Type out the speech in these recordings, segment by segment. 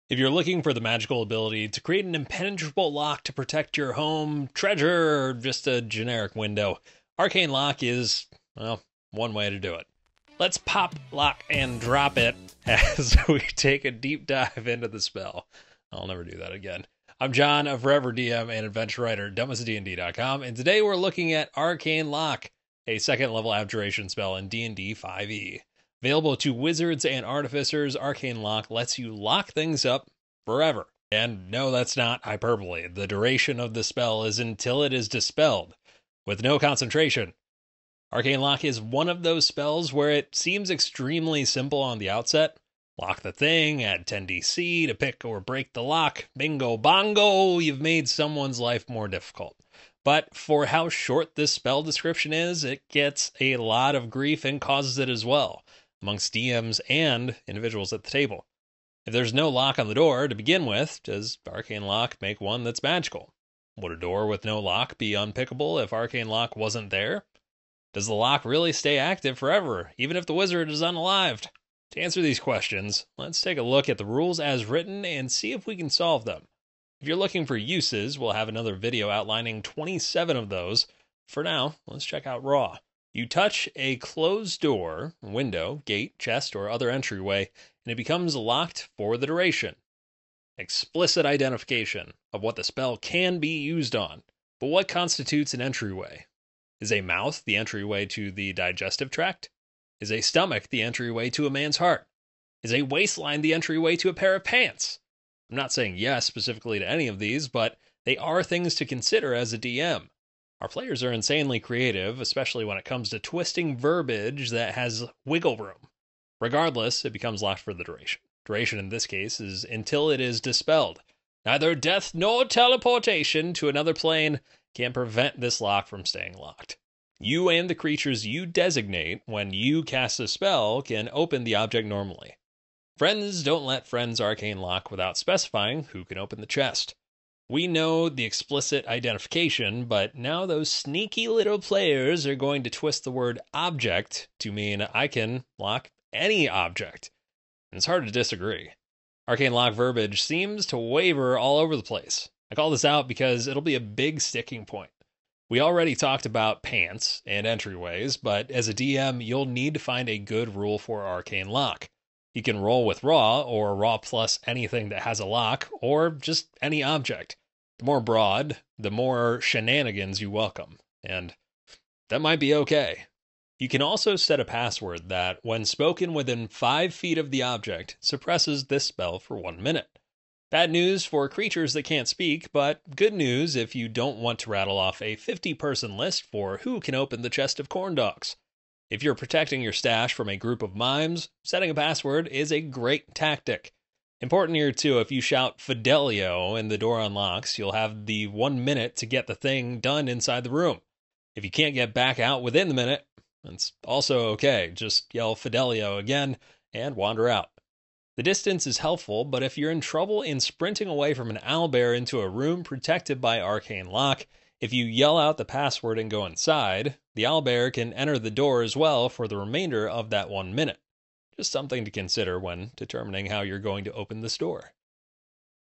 If you're looking for the magical ability to create an impenetrable lock to protect your home, treasure, or just a generic window, Arcane Lock is, well, one way to do it. Let's pop, lock, and drop it as we take a deep dive into the spell. I'll never do that again. I'm John, a forever DM and adventure writer, dumbestdnd.com, and today we're looking at Arcane Lock, a second-level abjuration spell in D&D 5e. Available to Wizards and Artificers, Arcane Lock lets you lock things up forever. And no, that's not hyperbole. The duration of the spell is until it is dispelled, with no concentration. Arcane Lock is one of those spells where it seems extremely simple on the outset. Lock the thing, add 10 DC to pick or break the lock. Bingo bongo, you've made someone's life more difficult. But for how short this spell description is, it gets a lot of grief and causes it as well, amongst DMs and individuals at the table. If there's no lock on the door to begin with, does Arcane Lock make one that's magical? Would a door with no lock be unpickable if Arcane Lock wasn't there? Does the lock really stay active forever, even if the wizard is unalived? To answer these questions, let's take a look at the rules as written and see if we can solve them. If you're looking for uses, we'll have another video outlining 27 of those. For now, let's check out Raw. You touch a closed door, window, gate, chest, or other entryway, and it becomes locked for the duration. Explicit identification of what the spell can be used on. But what constitutes an entryway? Is a mouth the entryway to the digestive tract? Is a stomach the entryway to a man's heart? Is a waistline the entryway to a pair of pants? I'm not saying yes specifically to any of these, but they are things to consider as a DM. Our players are insanely creative, especially when it comes to twisting verbiage that has wiggle room. Regardless, it becomes locked for the duration. Duration in this case is until it is dispelled. Neither death nor teleportation to another plane can prevent this lock from staying locked. You and the creatures you designate when you cast a spell can open the object normally. Friends don't let friends arcane lock without specifying who can open the chest. We know the explicit identification, but now those sneaky little players are going to twist the word object to mean I can lock any object. And it's hard to disagree. Arcane Lock verbiage seems to waver all over the place. I call this out because it'll be a big sticking point. We already talked about pants and entryways, but as a DM, you'll need to find a good rule for Arcane Lock. You can roll with Raw, or Raw plus anything that has a lock, or just any object. The more broad, the more shenanigans you welcome, and that might be okay. You can also set a password that, when spoken within 5 feet of the object, suppresses this spell for 1 minute. Bad news for creatures that can't speak, but good news if you don't want to rattle off a 50-person list for who can open the chest of corn dogs. If you're protecting your stash from a group of mimes, setting a password is a great tactic. Important here too, if you shout Fidelio and the door unlocks, you'll have the 1 minute to get the thing done inside the room. If you can't get back out within the minute, it's also okay. Just yell Fidelio again and wander out. The distance is helpful, but if you're in trouble in sprinting away from an owlbear into a room protected by Arcane Lock, if you yell out the password and go inside, the owlbear can enter the door as well for the remainder of that 1 minute. Just something to consider when determining how you're going to open this door.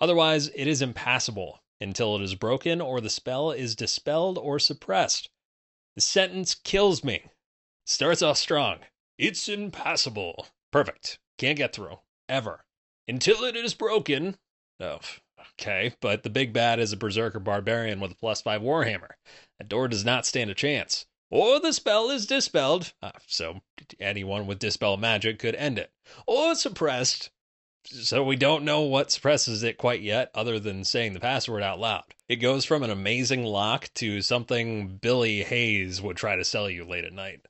Otherwise, it is impassable until it is broken or the spell is dispelled or suppressed. The sentence kills me. Starts off strong. It's impassable. Perfect. Can't get through. Ever. Until it is broken. Oh, okay, but the big bad is a berserker barbarian with a +5 warhammer. That door does not stand a chance. Or the spell is dispelled, so anyone with dispel magic could end it. Or suppressed, so we don't know what suppresses it quite yet, other than saying the password out loud. It goes from an amazing lock to something Billy Hayes would try to sell you late at night.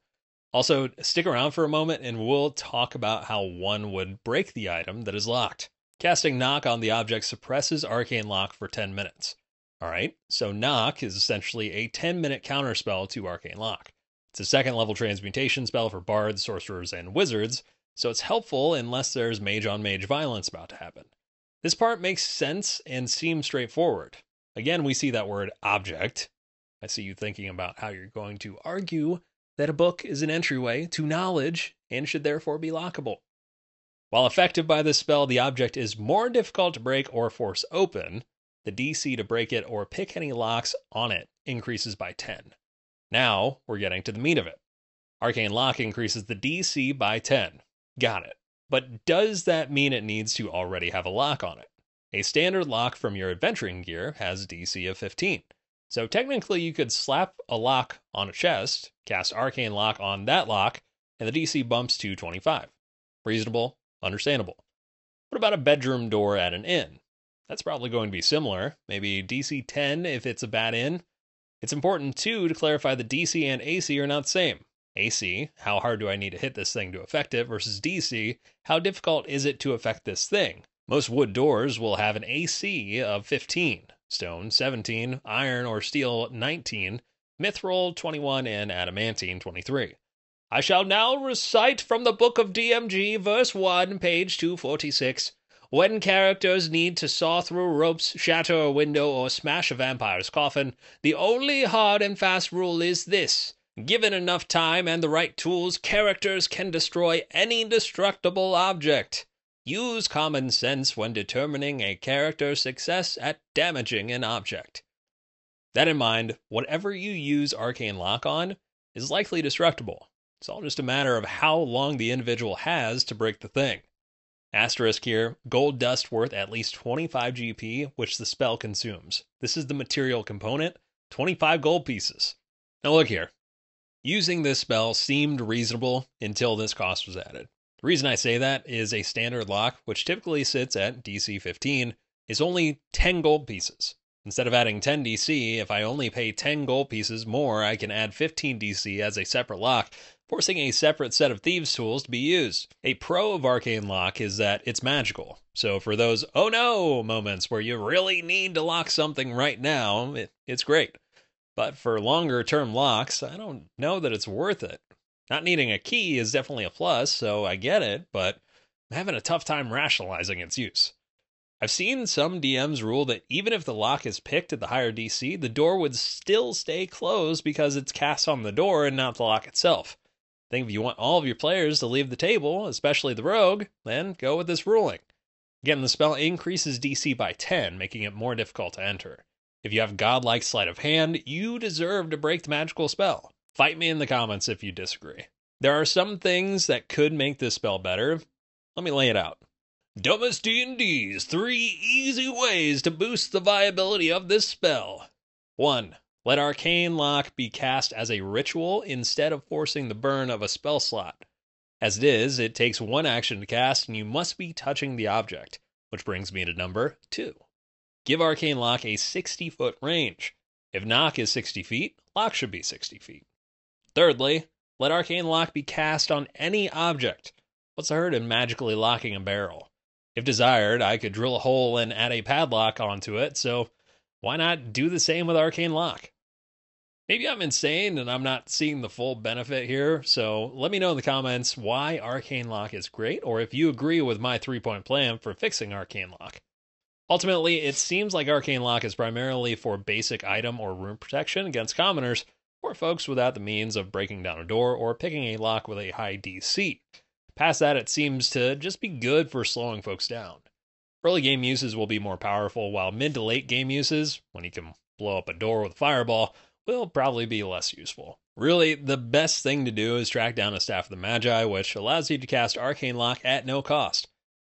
Also, stick around for a moment and we'll talk about how one would break the item that is locked. Casting Knock on the object suppresses Arcane Lock for 10 minutes. Alright, so Knock is essentially a 10-minute counterspell to Arcane Lock. It's a second-level transmutation spell for bards, sorcerers, and wizards, so it's helpful unless there's mage-on-mage violence about to happen. This part makes sense and seems straightforward. Again, we see that word object. I see you thinking about how you're going to argue that a book is an entryway to knowledge and should therefore be lockable. While affected by this spell, the object is more difficult to break or force open. The DC to break it or pick any locks on it increases by 10. Now, we're getting to the meat of it. Arcane Lock increases the DC by 10. Got it. But does that mean it needs to already have a lock on it? A standard lock from your adventuring gear has DC of 15. So technically you could slap a lock on a chest, cast Arcane Lock on that lock, and the DC bumps to 25. Reasonable, understandable. What about a bedroom door at an inn? That's probably going to be similar, maybe DC 10 if it's a bad inn. It's important too to clarify that DC and AC are not the same. AC, how hard do I need to hit this thing to affect it, versus DC, how difficult is it to affect this thing? Most wood doors will have an AC of 15, stone 17, iron or steel 19, mithril 21, and adamantine 23. I shall now recite from the Book of DMG, verse 1, page 246. When characters need to saw through ropes, shatter a window, or smash a vampire's coffin, the only hard and fast rule is this. Given enough time and the right tools, characters can destroy any destructible object. Use common sense when determining a character's success at damaging an object. That in mind, whatever you use Arcane Lock on is likely destructible. It's all just a matter of how long the individual has to break the thing. Asterisk here, gold dust worth at least 25 GP, which the spell consumes. This is the material component, 25 gold pieces. Now look here. Using this spell seemed reasonable until this cost was added. The reason I say that is a standard lock, which typically sits at DC 15, is only 10 gold pieces. Instead of adding 10 DC, if I only pay 10 gold pieces more, I can add 15 DC as a separate lock, forcing a separate set of thieves' tools to be used. A pro of Arcane Lock is that it's magical. So for those oh no moments where you really need to lock something right now, it's great. But for longer term locks, I don't know that it's worth it. Not needing a key is definitely a plus, so I get it, but I'm having a tough time rationalizing its use. I've seen some DMs rule that even if the lock is picked at the higher DC, the door would still stay closed because it's cast on the door and not the lock itself. I think if you want all of your players to leave the table, especially the rogue, then go with this ruling. Again, the spell increases DC by 10, making it more difficult to enter. If you have godlike sleight of hand, you deserve to break the magical spell. Fight me in the comments if you disagree. There are some things that could make this spell better. Let me lay it out. Dumbest D&D's 3 easy ways to boost the viability of this spell. 1. Let Arcane Lock be cast as a ritual instead of forcing the burn of a spell slot. As it is, it takes 1 action to cast and you must be touching the object, which brings me to number 2. Give Arcane Lock a 60-foot range. If knock is 60 feet, lock should be 60 feet. Thirdly, let Arcane Lock be cast on any object. What's the hurt in magically locking a barrel? If desired, I could drill a hole and add a padlock onto it, so why not do the same with Arcane Lock? Maybe I'm insane and I'm not seeing the full benefit here, so let me know in the comments why Arcane Lock is great, or if you agree with my 3-point plan for fixing Arcane Lock. Ultimately, it seems like Arcane Lock is primarily for basic item or room protection against commoners, or folks without the means of breaking down a door or picking a lock with a high DC. Past that, it seems to just be good for slowing folks down. Early game uses will be more powerful, while mid to late game uses, when you can blow up a door with a fireball, will probably be less useful. Really, the best thing to do is track down a Staff of the Magi, which allows you to cast Arcane Lock at no cost.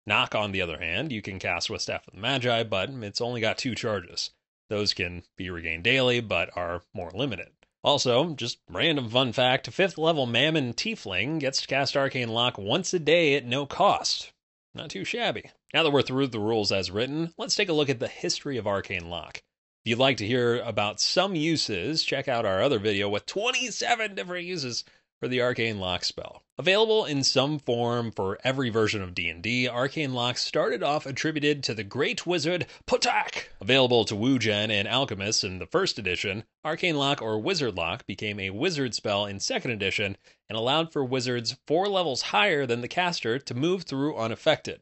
Knock, on the other hand, you can cast with Staff of the Magi, but it's only got 2 charges. Those can be regained daily, but are more limited. Also, just random fun fact, 5th level Mammon Tiefling gets to cast Arcane Lock once a day at no cost. Not too shabby. Now that we're through the rules as written, let's take a look at the history of Arcane Lock. If you'd like to hear about some uses, check out our other video with 27 different uses for the Arcane Lock spell. Available in some form for every version of D&D, Arcane Lock started off attributed to the great wizard Potak. Available to WooGen and Alchemists in the 1st edition, Arcane Lock or Wizard Lock became a wizard spell in 2nd edition and allowed for wizards 4 levels higher than the caster to move through unaffected.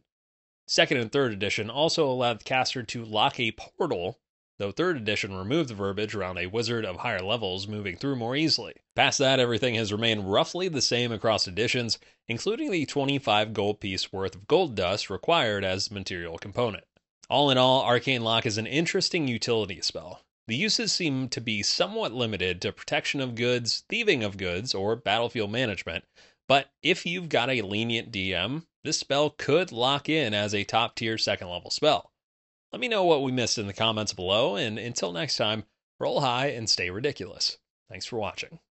2nd and 3rd edition also allowed the caster to lock a portal though 3rd edition removed the verbiage around a wizard of higher levels moving through more easily. Past that, everything has remained roughly the same across editions, including the 25 gold piece worth of gold dust required as the material component. All in all, Arcane Lock is an interesting utility spell. The uses seem to be somewhat limited to protection of goods, thieving of goods, or battlefield management, but if you've got a lenient DM, this spell could lock in as a top tier 2nd level spell. Let me know what we missed in the comments below, and until next time, roll high and stay ridiculous. Thanks for watching.